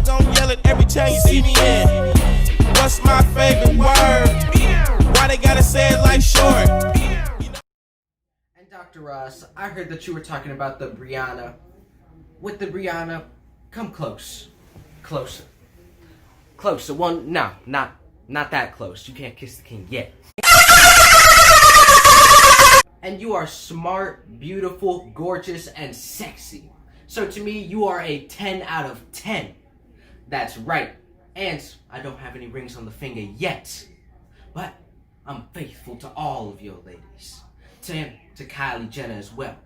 still gon' yell it every time you see me in. What's my favorite word? Why they gotta say it like short? And Dr. Ross, I heard that you were talking about the Brianna. With the Brianna, come close. Closer. Closer. Well, no, not that close. You can't kiss the king yet. And you are smart, beautiful, gorgeous, and sexy. So to me, you are a 10 out of 10. That's right. And I don't have any rings on the finger yet. But I'm faithful to all of your ladies. To Kylie Jenner as well.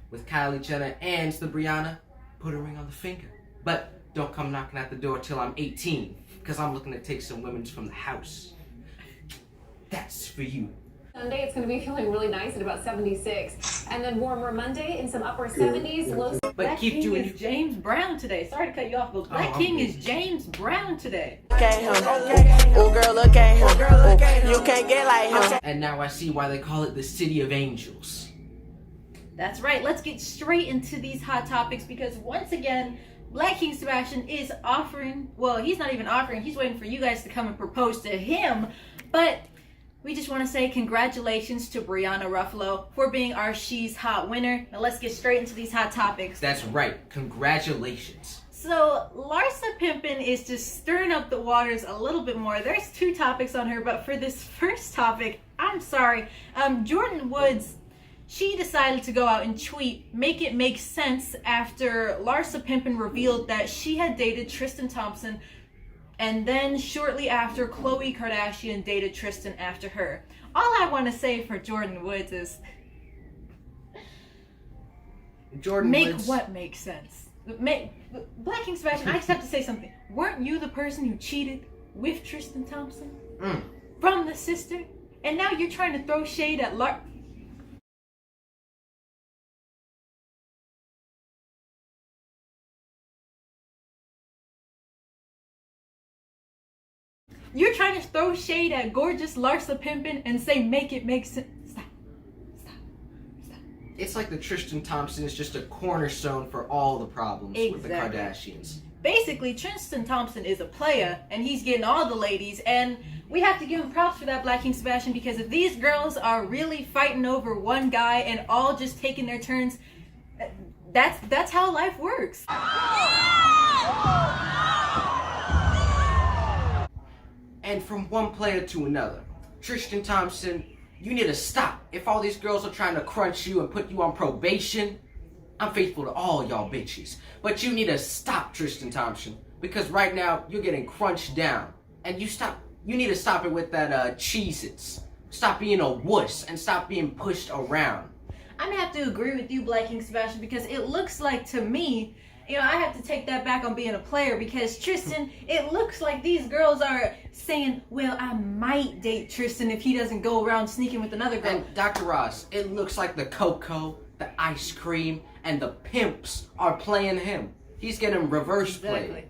With Kylie Jenner and the Brianna, put a ring on the finger. But don't come knocking at the door till I'm 18. Because I'm looking to take some women from the house. That's for you. Sunday, it's going to be feeling really nice at about 76. And then warmer Monday in some upper 70s. Low. But Black keep King doing is James Brown today. Sorry to cut you off, but Black I'm King good. is James Brown today. Look at him. Oh, girl, look at him. You can't get like him. And now I see why they call it the City of Angels. That's right. Let's get straight into these hot topics because once again, Black King Sebastian is offering, well, he's not even offering, he's waiting for you guys to come and propose to him. But we just want to say congratulations to Brianna Ruffalo for being our She's Hot winner. Now let's get straight into these hot topics. That's right. Congratulations. So Larsa Pippen is just stirring up the waters a little bit more. There's two topics on her, but for this first topic, I'm sorry. Jordan Woods, she decided to go out and tweet, make it make sense after Larsa Pippen revealed that she had dated Tristan Thompson, and then shortly after, Khloe Kardashian dated Tristan after her. All I want to say for Jordan Woods is, make Woods. what make sense? Black King Sebastian, I just have to say something. Weren't you the person who cheated with Tristan Thompson? From the sister? And now you're trying to throw shade at You're trying to throw shade at gorgeous Larsa Pippen and say make it make sense. Stop. It's like the Tristan Thompson is just a cornerstone for all the problems with the Exactly. Kardashians. Basically, Tristan Thompson is a player and he's getting all the ladies, and we have to give him props for that, Black King Sebastian, because if these girls are really fighting over one guy and all just taking their turns, that's how life works. And from one player to another. Tristan Thompson, you need to stop. If all these girls are trying to crunch you and put you on probation, I'm faithful to all y'all bitches. But you need to stop, Tristan Thompson. Because right now, you're getting crunched down. And you need to stop it with that Cheez-Its. Stop being a wuss and stop being pushed around. I'm gonna have to agree with you, Black King Sebastian, because it looks like to me, I have to take that back on being a player, because Tristan, it looks like these girls are saying, well, I might date Tristan if he doesn't go around sneaking with another girl. And Dr. Ross, it looks like the cocoa, the ice cream, and the pimps are playing him. He's getting reverse played.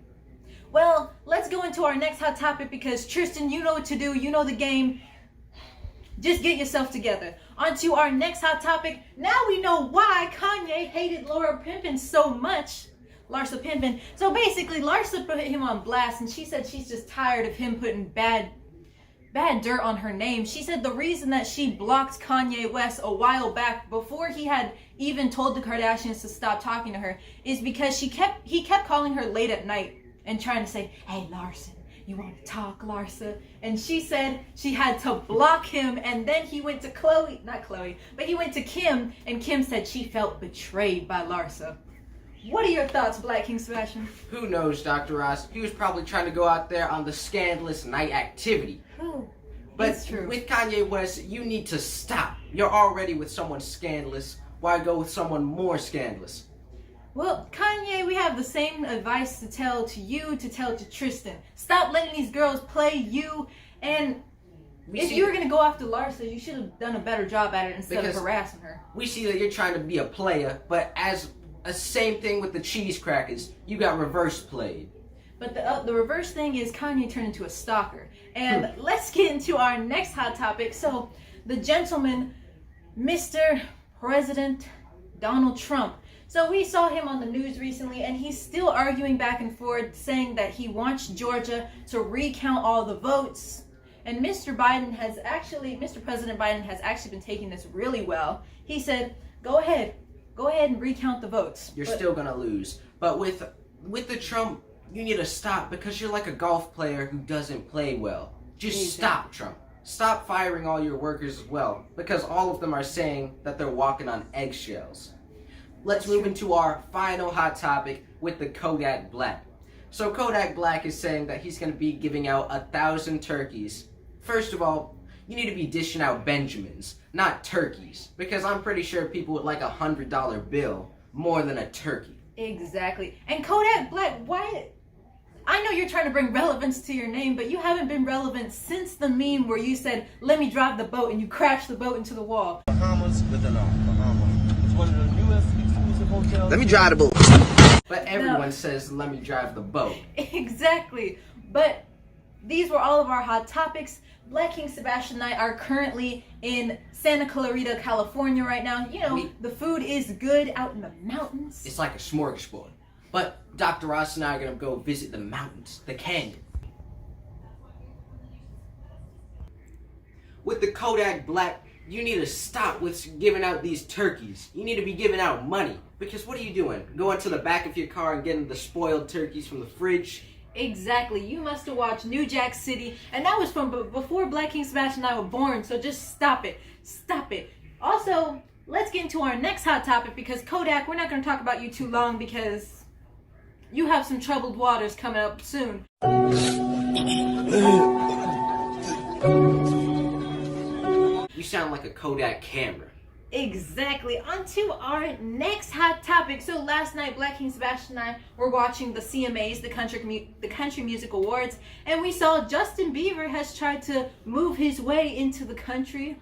Well, let's go into our next hot topic, because Tristan, you know what to do, you know the game. Just get yourself together. On to our next hot topic. Now we know why Kanye hated Larsa Pippen so much. Larsa Pippen. So basically, Larsa put him on blast, and she said she's just tired of him putting bad dirt on her name. She said the reason that she blocked Kanye West a while back, before he had even told the Kardashians to stop talking to her, is because he kept calling her late at night and trying to say, hey, Larsa, you want to talk, Larsa? And she said she had to block him, and then he went to he went to Kim, and Kim said she felt betrayed by Larsa. What are your thoughts, Black King Sebastian? Who knows, Dr. Ross? He was probably trying to go out there on the scandalous night activity. But It's true. with Kanye West, you need to stop. You're already with someone scandalous. Why go with someone more scandalous? Well, Kanye, we have the same advice to tell to you, to tell to Tristan. Stop letting these girls play you, and if you were going to go after Larsa, you should have done a better job at it instead of harassing her. We see that you're trying to be a player, but as a same thing with the cheese crackers, you got reverse played. But the reverse thing is Kanye turned into a stalker. And let's get into our next hot topic. So, the gentleman, Mr. President Donald Trump. So we saw him on the news recently, and he's still arguing back and forth, saying that he wants Georgia to recount all the votes. And Mr. President Biden has actually been taking this really well. He said, go ahead and recount the votes. You're still gonna lose. But with the Trump, you need to stop, because you're like a golf player who doesn't play well. Just stop, Trump. Stop firing all your workers as well, because all of them are saying that they're walking on eggshells. Let's move into our final hot topic with the Kodak Black. So Kodak Black is saying that he's going to be giving out 1,000 turkeys. First of all, you need to be dishing out Benjamins, not turkeys, because I'm pretty sure people would like a $100 bill more than a turkey. Exactly. And Kodak Black, why? I know you're trying to bring relevance to your name, but you haven't been relevant since the meme where you said, let me drive the boat, and you crashed the boat into the wall. Bahamas with an R. Bahamas. It's one of the newest exclusive hotels. Let me drive the boat. But everyone says, let me drive the boat. Exactly. But these were all of our hot topics. Black King Sebastian and I are currently in Santa Clarita, California right now. You know, the food is good out in the mountains. It's like a smorgasbord. But Dr. Ross and I are going to go visit the mountains, the canyon. With the Kodak Black, you need to stop with giving out these turkeys. You need to be giving out money. Because what are you doing? Going to the back of your car and getting the spoiled turkeys from the fridge? Exactly. You must have watched New Jack City, and that was from before Black King Sebastian and I were born, so just stop it. Stop it. Also, let's get into our next hot topic, because Kodak, we're not going to talk about you too long because you have some troubled waters coming up soon. You sound like a Kodak camera. Exactly. On to our next hot topic. So last night, Black King Sebastian and I were watching the CMAs, the Country Music Awards, and we saw Justin Bieber has tried to move his way into the countryside.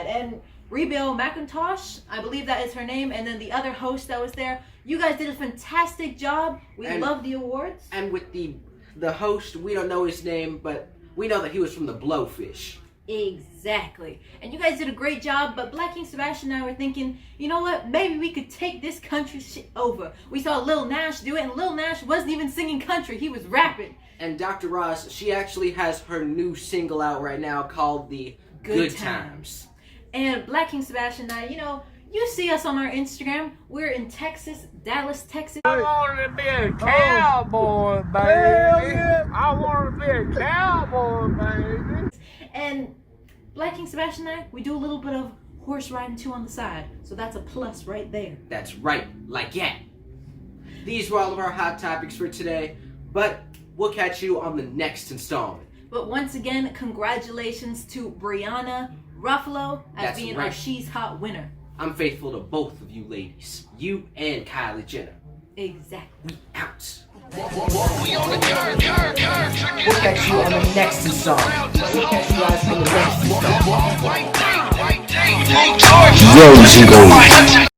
And Rebel McIntosh, I believe that is her name, and then the other host that was there. You guys did a fantastic job. We love the awards. And with the host, we don't know his name, but we know that he was from the Blowfish. Exactly. And you guys did a great job, but Black King Sebastian and I were thinking, you know what, maybe we could take this country shit over. We saw Lil Nash do it, and Lil Nash wasn't even singing country, he was rapping. And Dr. Ross, she actually has her new single out right now called the Good Times. And Black King Sebastian and I, you know, you see us on our Instagram. We're in Texas, Dallas, Texas. I want to be a cowboy, baby. I want to be a cowboy, baby. And Black King Sebastian and I, we do a little bit of horse riding too on the side. So that's a plus right there. That's right, like that. These were all of our hot topics for today, but we'll catch you on the next installment. But once again, congratulations to Brianna Ruffalo as being our She's Hot winner. I'm faithful to both of you ladies. You and Kylie Jenner. Exactly. We out. We'll catch you on the next installment. We'll catch you guys on the next installment.